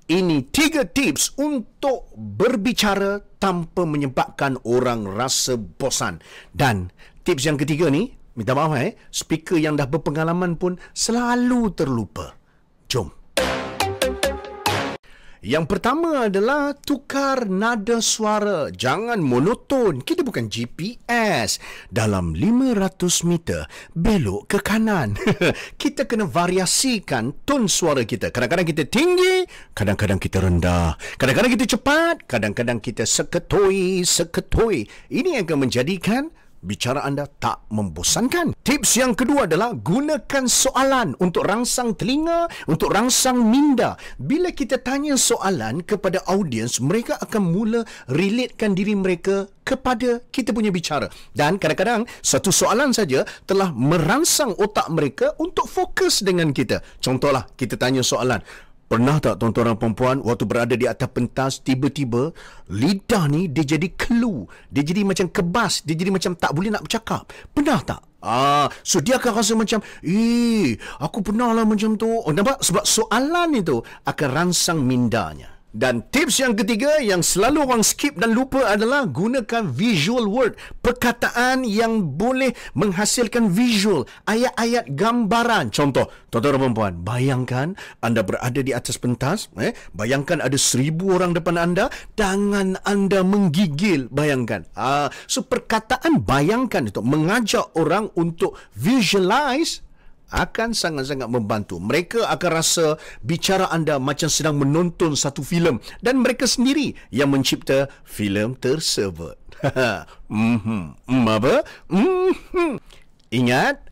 Ini 3 tips untuk berbicara tanpa menyebabkan orang rasa bosan. Dan tips yang ketiga ni, minta maaf speaker yang dah berpengalaman pun selalu terlupa. Jom. Yang pertama adalah tukar nada suara. Jangan monoton. Kita bukan GPS. Dalam 500 meter, belok ke kanan. Kita kena variasikan tone suara kita. Kadang-kadang kita tinggi, kadang-kadang kita rendah. Kadang-kadang kita cepat, kadang-kadang kita seketoi. Ini yang akan menjadikan bicara anda tak membosankan. Tips yang kedua adalah gunakan soalan untuk rangsang telinga, untuk rangsang minda. Bila kita tanya soalan kepada audiens, mereka akan mula relatekan diri mereka kepada kita punya bicara. Dan kadang-kadang satu soalan saja telah merangsang otak mereka untuk fokus dengan kita. Contohlah, kita tanya soalan, pernah tak tuan-tuan dan perempuan waktu berada di atas pentas tiba-tiba lidah ni dia jadi kelu, dia jadi macam kebas, dia jadi macam tak boleh nak bercakap? Pernah tak? So dia akan rasa macam aku pernah lah macam tu. Nampak? Sebab soalan itu akan rangsang mindanya. Dan tips yang ketiga yang selalu orang skip dan lupa adalah gunakan visual word. Perkataan yang boleh menghasilkan visual, ayat-ayat gambaran. Contoh, tuan-tuan dan perempuan, bayangkan anda berada di atas pentas, bayangkan ada 1000 orang depan anda, tangan anda menggigil, bayangkan. So perkataan bayangkan itu mengajak orang untuk visualize akan sangat-sangat membantu. Mereka akan rasa bicara anda macam sedang menonton satu filem dan mereka sendiri yang mencipta filem tersebut. Apa? Ingat,